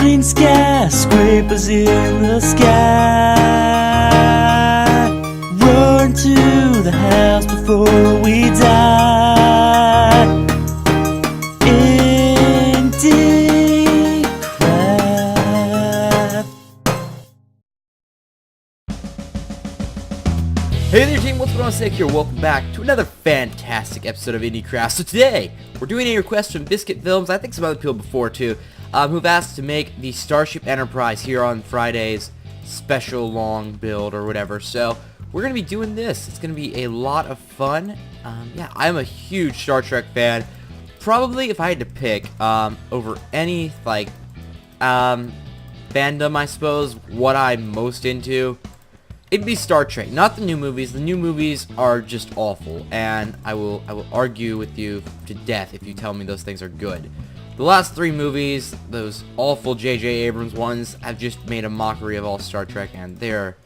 Burning skyscrapers in the sky. Run to the house before we die. IndieCraft. Hey there team, what's going on? Sick here. Welcome back to another fantastic episode of IndieCraft. So today, we're doing a request from Biscuit Films, I think some other people before too, who've asked to make the Starship Enterprise here on Friday's special long build or whatever. So we're going to be doing this. It's going to be a lot of fun. Yeah, I'm a huge Star Trek fan. Probably, if I had to pick, over any, like, fandom, I suppose, what I'm most into, it'd be Star Trek, not the new movies. The new movies are just awful, and I will argue with you to death if you tell me those things are good. The last three movies, those awful J.J. Abrams ones, have just made a mockery of all Star Trek, and they're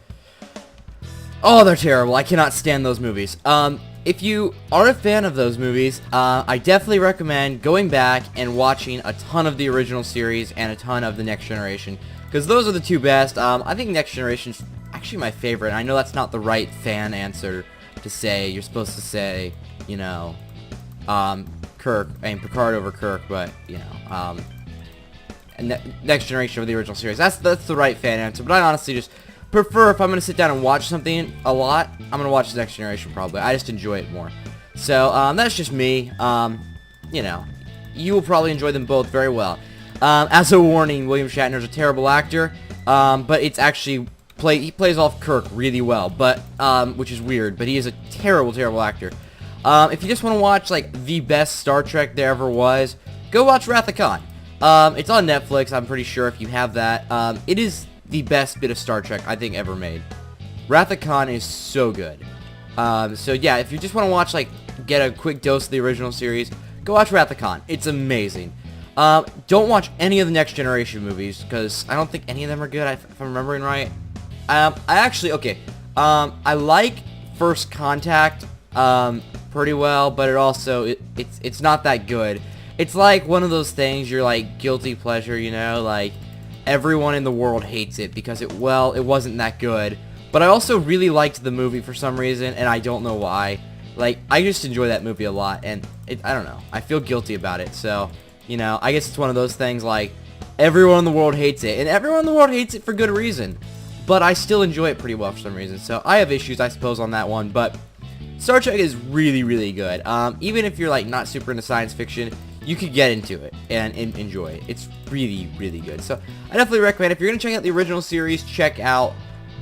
terrible. I cannot stand those movies. If you are a fan of those movies, I definitely recommend going back and watching a ton of the original series and a ton of the Next Generation, because those are the two best. I think Next Generation's actually my favorite. I know that's not the right fan answer to say. You're supposed to say, you know, Kirk, Picard over Kirk, but, you know, and Next Generation over the original series. That's the right fan answer, but I honestly just prefer, if I'm going to sit down and watch something a lot, I'm going to watch the Next Generation probably. I just enjoy it more. So, that's just me. You know, you will probably enjoy them both very well. As a warning, William Shatner's a terrible actor, but it's actually he plays off Kirk really well, but which is weird, but he is a terrible actor. If you just want to watch like the best Star Trek there ever was, go watch Wrath of Khan. It's on Netflix, I'm pretty sure, if you have that. It is the best bit of Star Trek I think ever made. Wrath of Khan is so good. So yeah, if you just want to watch, like, get a quick dose of the original series, go watch Wrath of Khan. It's amazing. Don't watch any of the Next Generation movies, because I don't think any of them are good, if I'm remembering right. I like First Contact pretty well, but it's not that good. It's like one of those things, you're like guilty pleasure, you know, like everyone in the world hates it because it wasn't that good. But I also really liked the movie for some reason, and I don't know why. Like, I just enjoy that movie a lot, and I don't know, I feel guilty about it. So, you know, I guess it's one of those things like everyone in the world hates it, and everyone in the world hates it for good reason. But I still enjoy it pretty well for some reason. So I have issues, I suppose, on that one. But Star Trek is really good. Even if you're like not super into science fiction, you could get into it and enjoy it. It's really good. So I definitely recommend, if you're going to check out the original series, check out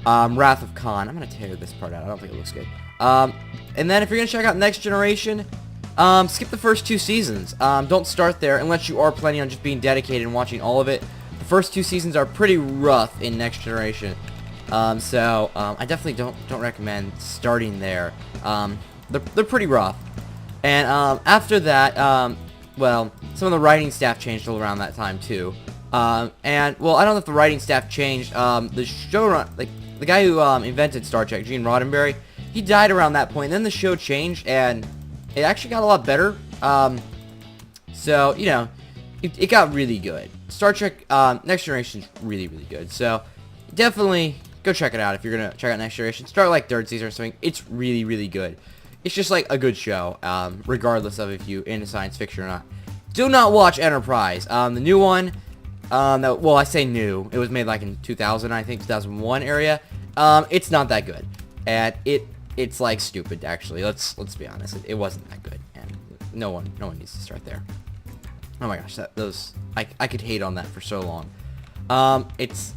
Wrath of Khan. I'm going to tear this part out. I don't think it looks good. And then if you're going to check out Next Generation, skip the first two seasons. Don't start there unless you are planning on just being dedicated and watching all of it. The first two seasons are pretty rough in Next Generation. So I definitely don't recommend starting there. They're pretty rough. And after that, well, some of the writing staff changed around that time too. And well, I don't know if the writing staff changed. The showrunner, like the guy who invented Star Trek, Gene Roddenberry, he died around that point. And then the show changed, and it actually got a lot better. So you know, it got really good. Star Trek Next Generation is really good. So definitely go check it out if you're gonna check out Next Generation. Start like third season or something. It's really good. It's just like a good show, regardless of if you're into science fiction or not. Do not watch Enterprise. The new one, well, I say new. It was made like in 2000, I think, 2001 area. It's not that good, and it's like stupid actually. Let's be honest. It wasn't that good, and no one needs to start there. Oh my gosh, I could hate on that for so long. It's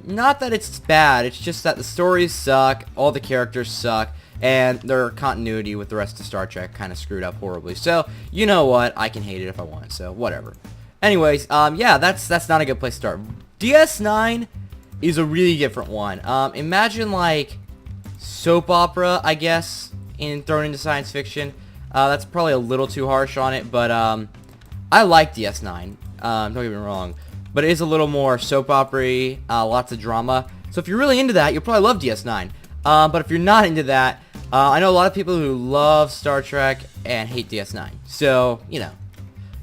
not that it's bad, it's just that the stories suck, all the characters suck, and their continuity with the rest of Star Trek kind of screwed up horribly. So, you know what, I can hate it if I want, so whatever. Anyways, yeah, that's not a good place to start. DS9 is a really different one. Imagine like soap opera, I guess, thrown into science fiction. That's probably a little too harsh on it, but I like DS9, don't get me wrong, but it is a little more soap opera-y, lots of drama. So if you're really into that, you'll probably love DS9. But if you're not into that, I know a lot of people who love Star Trek and hate DS9. So, you know,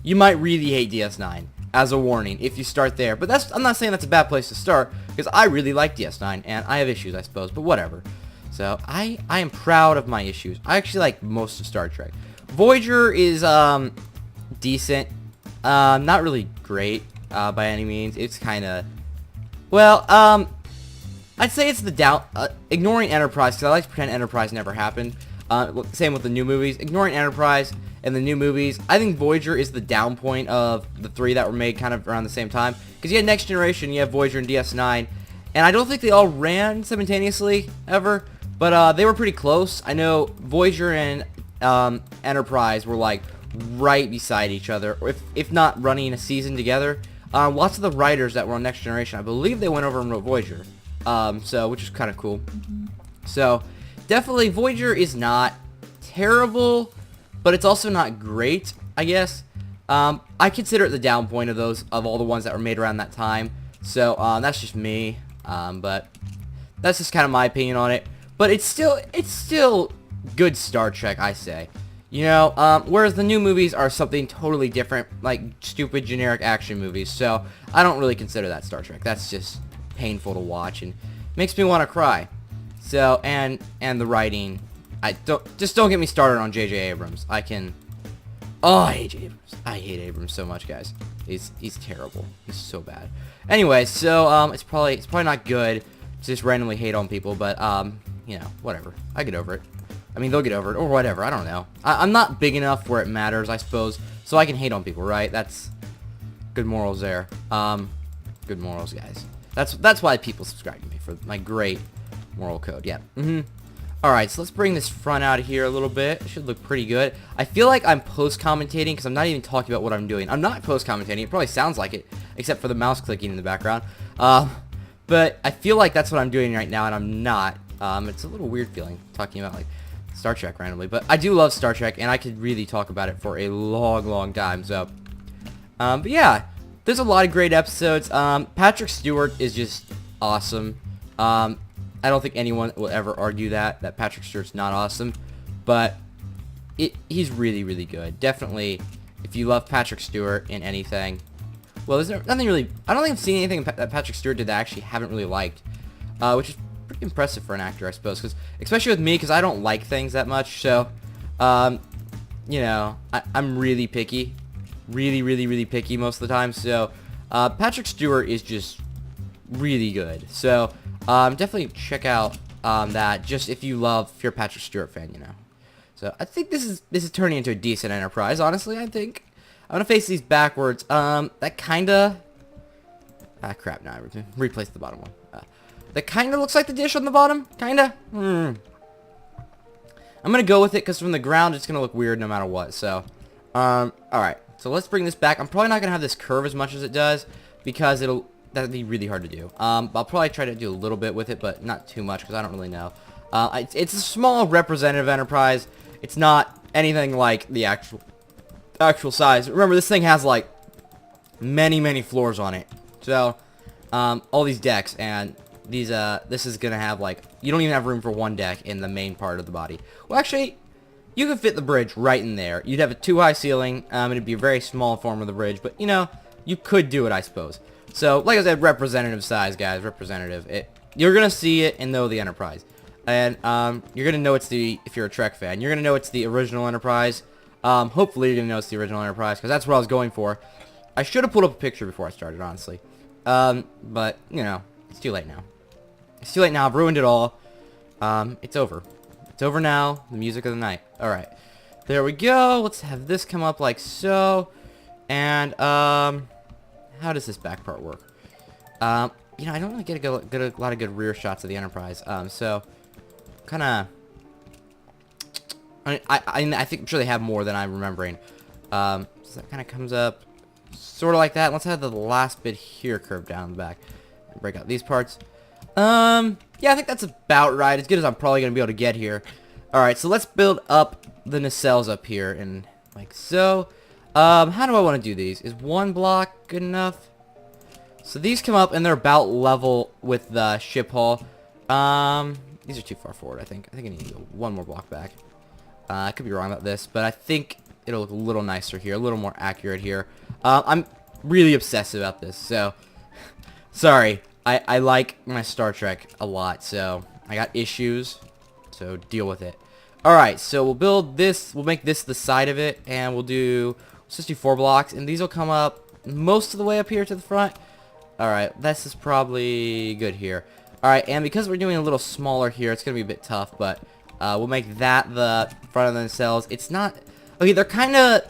you might really hate DS9. as a warning if you start there. But I'm not saying that's a bad place to start, because I really like DS9, and I have issues, I suppose, but whatever. So I am proud of my issues. I actually like most of Star Trek. Voyager is decent, not really great by any means. It's kind of, well, I'd say it's the down, ignoring Enterprise, because I like to pretend Enterprise never happened. Same with the new movies. Ignoring Enterprise and the new movies, I think Voyager is the down point of the 3 that were made kind of around the same time. Because you had Next Generation, you have Voyager and DS9, and I don't think they all ran simultaneously, ever, but they were pretty close. I know Voyager and Enterprise were like right beside each other, or if not running a season together. Lots of the writers that were on Next Generation, I believe they went over and wrote Voyager, so which is kind of cool. So definitely Voyager is not terrible, but it's also not great, I guess. I consider it the down point of all the ones that were made around that time. So that's just me, but that's just kind of my opinion on it. But it's still good Star Trek, I say. You know, whereas the new movies are something totally different, like stupid generic action movies. So I don't really consider that Star Trek. That's just painful to watch and makes me want to cry. So and the writing, don't get me started on J.J. Abrams. I hate Abrams. I hate Abrams so much, guys. He's terrible. He's so bad. Anyway, so it's probably not good to just randomly hate on people, but you know, whatever. I get over it. I mean, they'll get over it, or whatever. I don't know. I'm not big enough where it matters, I suppose, so I can hate on people, right? That's good morals there. Good morals, guys. That's why people subscribe to me, for my great moral code. Yeah. Alright, so let's bring this front out of here a little bit. It should look pretty good. I feel like I'm post-commentating, because I'm not even talking about what I'm doing. I'm not post-commentating. It probably sounds like it, except for the mouse clicking in the background. But I feel like that's what I'm doing right now, and I'm not. It's a little weird feeling, talking about, like, Star Trek randomly, but I do love Star Trek, and I could really talk about it for a long time, so, but yeah, there's a lot of great episodes. Patrick Stewart is just awesome. I don't think anyone will ever argue that Patrick Stewart's not awesome, but he's really good. Definitely, if you love Patrick Stewart in anything, well, there's nothing really, I don't think I've seen anything that Patrick Stewart did that I actually haven't really liked, which is pretty impressive for an actor, I suppose, because especially with me, because I don't like things that much. So, you know, I'm really picky, really picky most of the time. So, Patrick Stewart is just really good. So, definitely check out that. Just if you're a Patrick Stewart fan, you know. So, I think this is turning into a decent Enterprise. Honestly, I think I'm gonna face these backwards. That kinda. Crap! Now I replaced the bottom one. That kind of looks like the dish on the bottom. Kinda. I'm gonna go with it because from the ground it's gonna look weird no matter what. So, alright. So let's bring this back. I'm probably not gonna have this curve as much as it does because that'd be really hard to do. I'll probably try to do a little bit with it, but not too much because I don't really know. It's a small representative Enterprise. It's not anything like the actual size. Remember, this thing has like many floors on it. So, all these decks, and this is gonna have, like, you don't even have room for one deck in the main part of the body. Well, actually, you could fit the bridge right in there. You'd have a too high ceiling, and it'd be a very small form of the bridge, but, you know, you could do it, I suppose. So, like I said, representative size, guys, representative. You're gonna see it and know the Enterprise. And, you're gonna know if you're a Trek fan, you're gonna know it's the original Enterprise. Hopefully you're gonna know it's the original Enterprise, because that's what I was going for. I should have pulled up a picture before I started, honestly. But, you know, it's too late now. It's too late now. I've ruined it all. It's over. It's over now. The music of the night. Alright. There we go. Let's have this come up like so. And, how does this back part work? You know, I don't really get a lot of good rear shots of the Enterprise. So, kind of... I think I'm sure they have more than I'm remembering. So that kind of comes up sort of like that. Let's have the last bit here curved down the back. And break out these parts. Yeah, I think that's about right. As good as I'm probably going to be able to get here. Alright, so let's build up the nacelles up here. And like so. How do I want to do these? Is one block good enough? So these come up and they're about level with the ship hull. These are too far forward, I think. I think I need to go one more block back. I could be wrong about this, but I think it'll look a little nicer here, a little more accurate here. I'm really obsessive about this. So, sorry. I like my Star Trek a lot, so I got issues. So deal with it. Alright, so we'll build this. We'll make this the side of it, and let's just do 4 blocks, and these will come up most of the way up here to the front. Alright, this is probably good here. Alright, and because we're doing a little smaller here, it's going to be a bit tough, but we'll make that the front of themselves. It's not... Okay, they're kind of...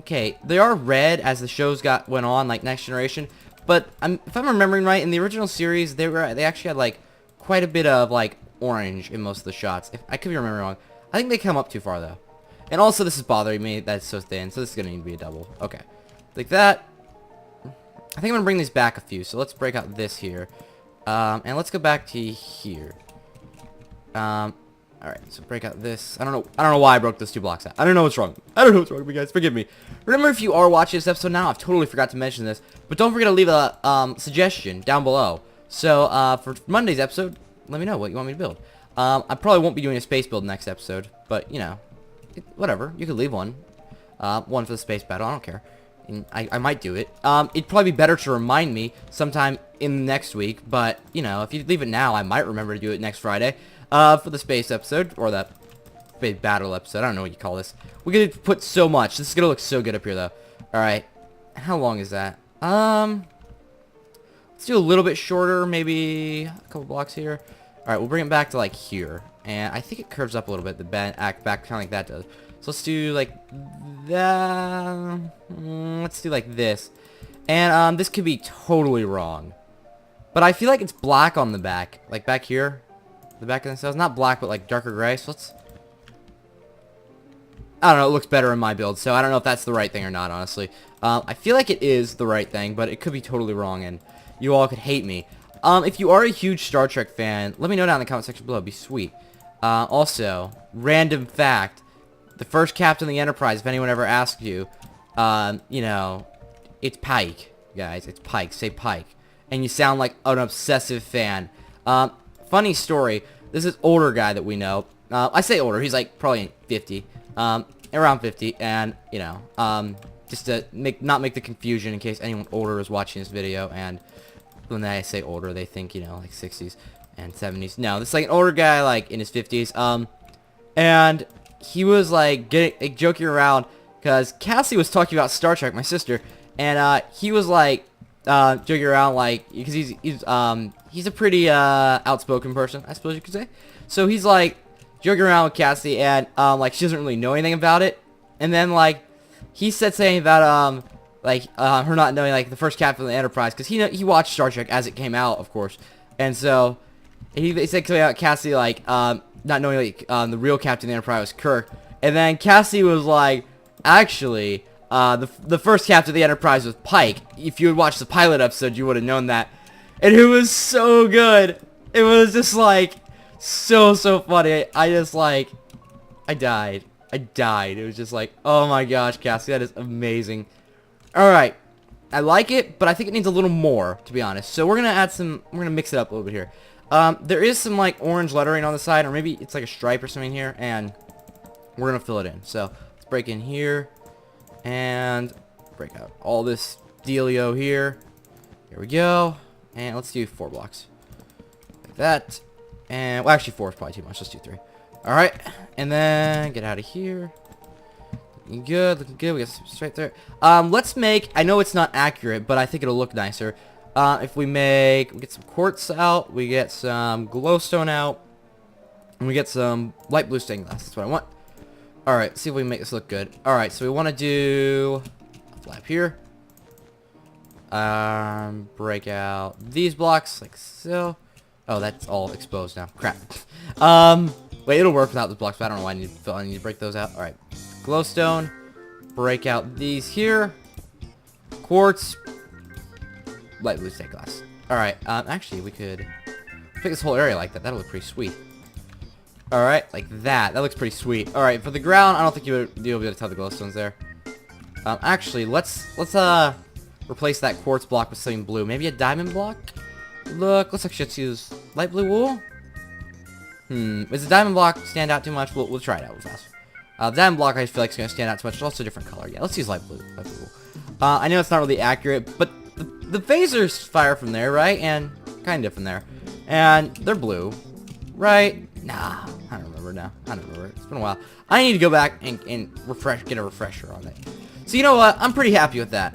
Okay, they are red as the shows went on, like Next Generation, but if I'm remembering right, in the original series, they actually had, like, quite a bit of, like, orange in most of the shots. If I could be remembering wrong. I think they come up too far, though. And also, this is bothering me. That's so thin, so this is going to need to be a double. Okay. Like that. I think I'm going to bring these back a few, so let's break out this here. And let's go back to here. Alright, so break out this. I don't know why I broke those 2 blocks out. I don't know what's wrong. I don't know what's wrong with me, guys. Forgive me. Remember, if you are watching this episode now, I've totally forgot to mention this, but don't forget to leave a suggestion down below. So, for Monday's episode, let me know what you want me to build. I probably won't be doing a space build next episode, but, you know, whatever. You could leave one. One for the space battle. I don't care. And I might do it. It'd probably be better to remind me sometime in the next week, but, you know, if you leave it now, I might remember to do it next Friday. For the space episode, or the space battle episode. I don't know what you call this. We're gonna put so much. This is gonna look so good up here, though. Alright. How long is that? Let's do a little bit shorter, maybe a couple blocks here. Alright, we'll bring it back to, like, here. And I think it curves up a little bit, the back kind of like that does. So let's do, like, that. Let's do, like, this. And, this could be totally wrong. But I feel like it's black on the back. Like, back here. The back of the cells. Not black, but, like, darker gray. So let's... I don't know, it looks better in my build, so I don't know if that's the right thing or not, honestly. I feel like it is the right thing, but it could be totally wrong, and you all could hate me. If you are a huge Star Trek fan, let me know down in the comment section below. It'd be sweet. Also, random fact, the first captain of the Enterprise, if anyone ever asks you, you know, it's Pike, guys. It's Pike. Say Pike. And you sound like an obsessive fan. Funny story, this is older guy that we know. I say older, he's like probably 50. Around 50, and, you know, just to not make the confusion in case anyone older is watching this video, and when I say older, they think, you know, like 60s and 70s. No, this is like an older guy, like, in his 50s, and he was, like, joking around, because Cassie was talking about Star Trek, my sister, and, he was, like, joking around, like, because he's a pretty, outspoken person, I suppose you could say, so he's, like, joking around with Cassie, and, like, she doesn't really know anything about it, and then, like, he said something about, like, her not knowing, like, the first captain of the Enterprise, because he watched Star Trek as it came out, of course, and so, he said something about Cassie, like, not knowing, like, the real captain of the Enterprise was Kirk, and then Cassie was like, actually, the first captain of the Enterprise was Pike. If you had watched the pilot episode, you would have known that, and it was so good. It was just, like, so funny. I just, like, I died. It was just like, oh my gosh, Cassie, that is amazing. Alright, I like it, but I think it needs a little more, to be honest. So we're gonna mix it up a little bit here. There is some, like, orange lettering on the side, or maybe it's like a stripe or something here, and we're gonna fill it in. So let's break in here, and break out all this dealio here. Here we go, and let's do 4 blocks. Like that. And, well, actually 4 is probably too much. Let's do 3. Alright, and then get out of here. Looking good. We got some straight there. Let's make, I know it's not accurate, but I think it'll look nicer. If we get some quartz out, we get some glowstone out, and we get some light blue stained glass. That's what I want. Alright, see if we can make this look good. Alright, so we want to do a flap here. Break out these blocks, like so. Oh, that's all exposed now. Crap. Wait, it'll work without the blocks, but I don't know why I need to break those out. Alright. Glowstone. Break out these here. Quartz. Light blue stained glass. Alright, actually, we could pick this whole area like that. That'll look pretty sweet. Alright, like that. That looks pretty sweet. Alright, for the ground, I don't think you'll be able to tell the glowstones there. Actually, let's replace that quartz block with something blue. Maybe a diamond block? Look, looks like let's use light blue wool. Does the diamond block stand out too much? We'll try it out real fast. The diamond block I feel like is going to stand out too much. It's also a different color. Yeah, let's use light blue wool. I know it's not really accurate, but the phasers fire from there, right? And kind of from there. And they're blue, right? Nah, I don't remember now. I don't remember. It's been a while. I need to go back and get a refresher on it. So you know what? I'm pretty happy with that.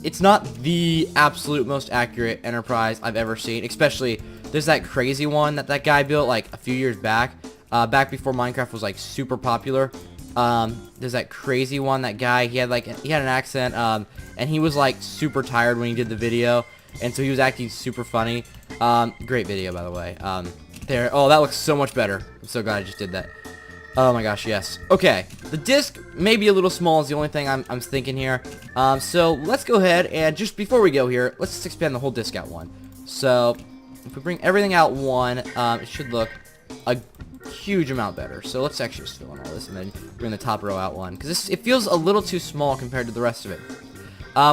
It's not the absolute most accurate Enterprise I've ever seen. Especially, there's that crazy one that guy built like a few years back. Back before Minecraft was like super popular. There's that crazy one, that guy, he had an accent, and he was like super tired when he did the video, and so he was acting super funny. Great video, by the way. Oh, that looks so much better. I'm so glad I just did that. Oh my gosh, yes. Okay, the disc may be a little small is the only thing I'm thinking here. So let's go ahead and just before we go here, let's just expand the whole disc out one. So if we bring everything out one, it should look a huge amount better. So let's actually just fill in all this and then bring the top row out one, because it feels a little too small compared to the rest of it.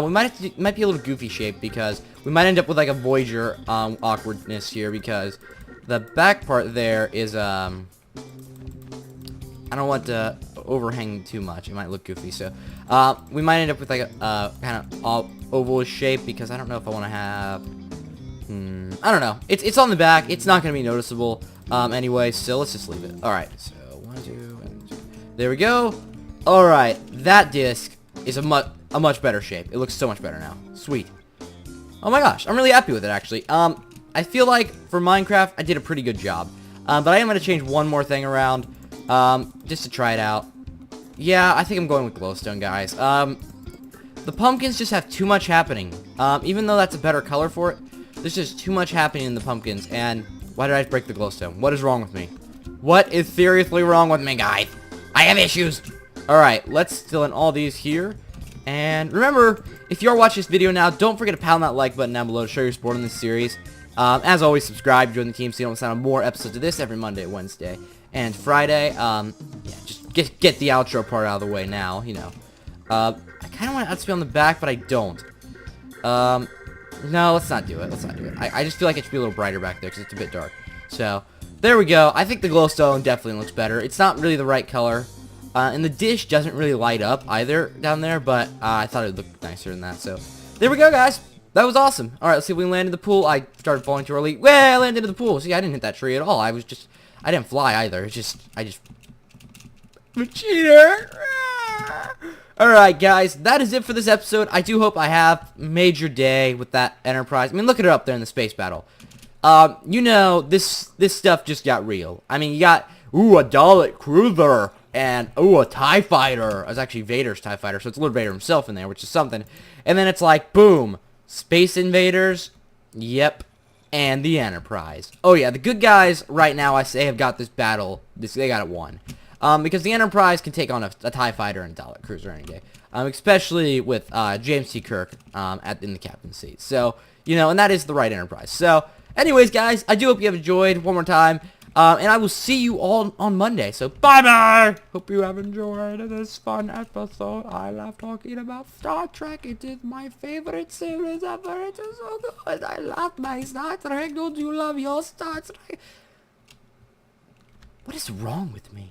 We might be a little goofy shape because we might end up with like a Voyager awkwardness here, because the back part there is I don't want to overhang too much. It might look goofy, so we might end up with like a kind of oval shape, because I don't know if I want to have. I don't know. It's on the back. It's not going to be noticeable anyway, so let's just leave it. All right. So 1, 2, and 2. There we go. All right. That disc is a much better shape. It looks so much better now. Sweet. Oh my gosh, I'm really happy with it actually. I feel like for Minecraft I did a pretty good job. But I am going to change one more thing around. Just to try it out. Yeah, I think I'm going with glowstone, guys. The pumpkins just have too much happening. Even though that's a better color for it, there's just too much happening in the pumpkins. And why did I break the glowstone? What is wrong with me? What is seriously wrong with me, guys? I have issues. Alright, let's fill in all these here. And remember, if you are watching this video now, don't forget to pound that like button down below to show your support in this series. As always, subscribe, join the team so you don't miss out on more episodes of this every Monday, Wednesday, and Friday. Yeah, just get the outro part out of the way now, you know. I kind of want to add speed on the back, but I don't. No, let's not do it. Let's not do it. I just feel like it should be a little brighter back there because it's a bit dark. So, there we go. I think the glowstone definitely looks better. It's not really the right color. And the dish doesn't really light up either down there, but I thought it would look nicer than that. So, there we go, guys. That was awesome. Alright, let's see if we land in the pool. I started falling too early. Well, I landed in the pool. See, I didn't hit that tree at all. I didn't fly either. I'm a cheater. Alright, guys. That is it for this episode. I do hope I have made your day with that Enterprise. I mean, look at it up there in the space battle. You know, this stuff just got real. I mean, you got, ooh, a Dalek cruiser. And, ooh, a TIE fighter. It was actually Vader's TIE fighter, so it's Lord Vader himself in there, which is something. And then it's like, boom. Space Invaders, yep, and the Enterprise. Oh yeah, the good guys right now, I say, have got this battle. They got it won, because the Enterprise can take on a TIE fighter and a Dalek cruiser any day, especially with James T. Kirk in the captain's seat. So you know, and that is the right Enterprise. So, anyways, guys, I do hope you have enjoyed one more time. And I will see you all on Monday. So, bye-bye! Hope you have enjoyed this fun episode. I love talking about Star Trek. It is my favorite series ever. It is so good. I love my Star Trek. Don't you love your Star Trek? What is wrong with me?